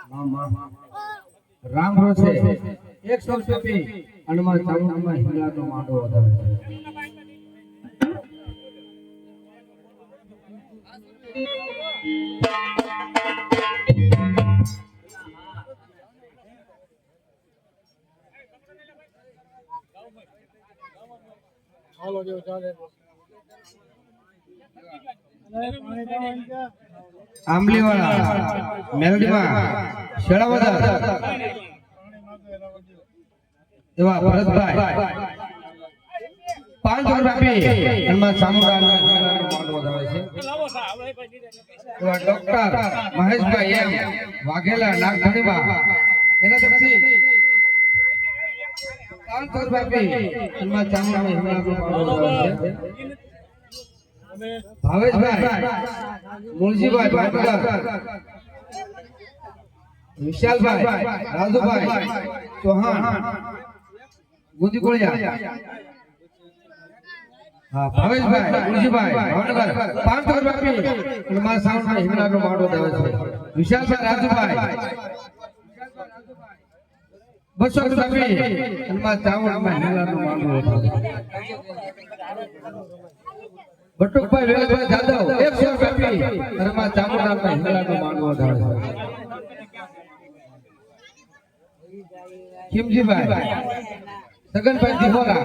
રામ રોશે 100 રૂપિયા હનુમાન ચામુંડામાં હિંગળાનો માંડવો વધારે હાલો જો ચાલે આંબલીવાળા મેલડીમાં શેળાવદર એવા ભરતભાઈ 500 રૂપિયા હનુમાન ચામુંડાનો માંડવો વધારે છે એવા ડોક્ટર મહેશભાઈ એમ વાઘેલા નાગધણીમાં એના તરફથી 500 રૂપિયા હનુમાન ચામુંડાનો માંડવો વધારે છે ભાવેશભાઈ મુળજીભાઈ ભાવનગર વિશાલભાઈ રાજુભાઈ ચૌહાણ ગુંદીકોળિયા હા ભાવેશભાઈ મુળજીભાઈ ભાવનગર 500 રૂપિયા અને મારા સાઉન્ડમાં હિંગળાનો માંડવો દેવે છે વિશાલભાઈ રાજુભાઈ 200 રૂપિયા અને મારા ચાવણમાં હિંગળાનો માંડવો દેવે બટુકભાઈ વેલભાઈ જાદવ 100 રૂપિયા ઘરમાં ચામુંડામાં હિંગળાનો માંડવો ધારે છે કિમજીભાઈ સગનભાઈ દિહોરા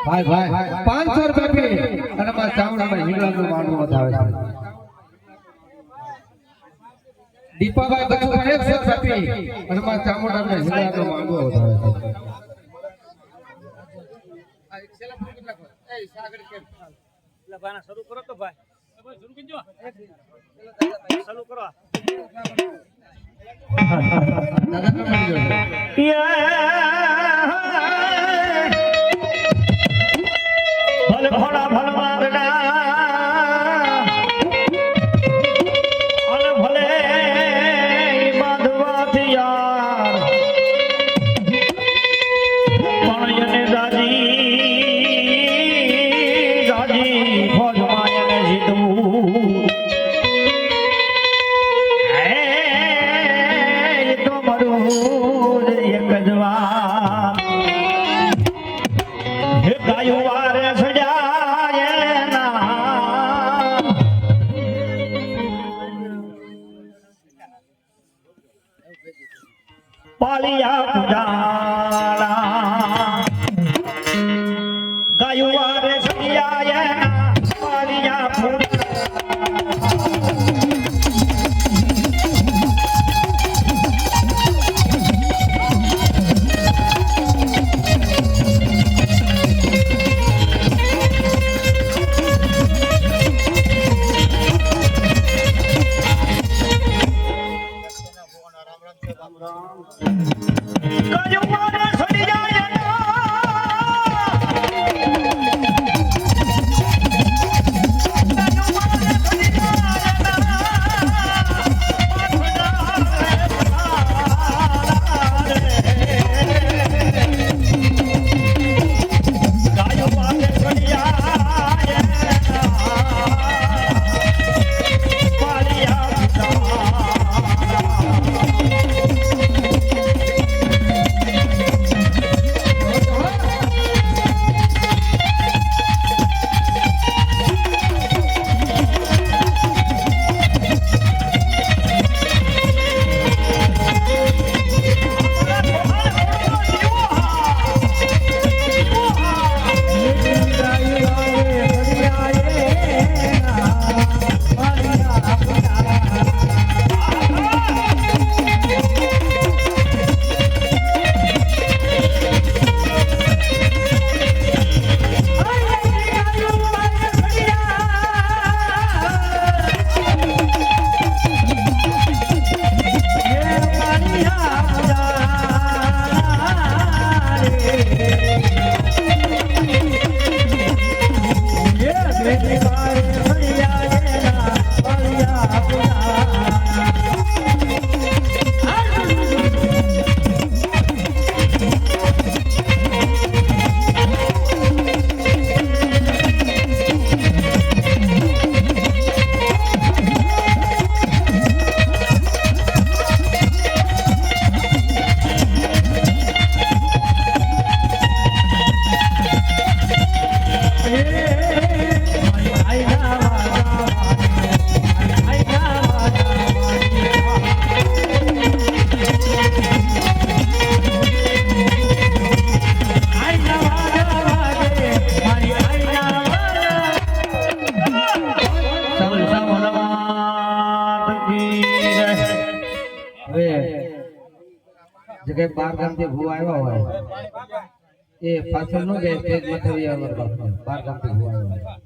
ભાઈ 500 રૂપિયા ઘરમાં ચામુંડામાં હિંગળાનો માંડવો ધારે છે દીપાભાઈ બચુભાઈ 100 રૂપિયા ઘરમાં ચામુંડામાં હિંગળાનો માંડવો ધારે છે બાના શરૂ કરો તો ભાઈ શરૂ કરજો શરૂ કરો ભલે ભોળા ભલ માંગડા અને ભલે બાંધવાથી યાર પણ એને દાદી પાલિયા પુજાણા ગાયું વારે સડિયા પાલિયા હવે જે કઈ 12 ગામથી ભૂવા આવ્યા હોય એ પાછળ નો જાય સ્ટેજ મથવી અમાર બાપ 12 ગામથી ભૂવા આવ્યા હોય.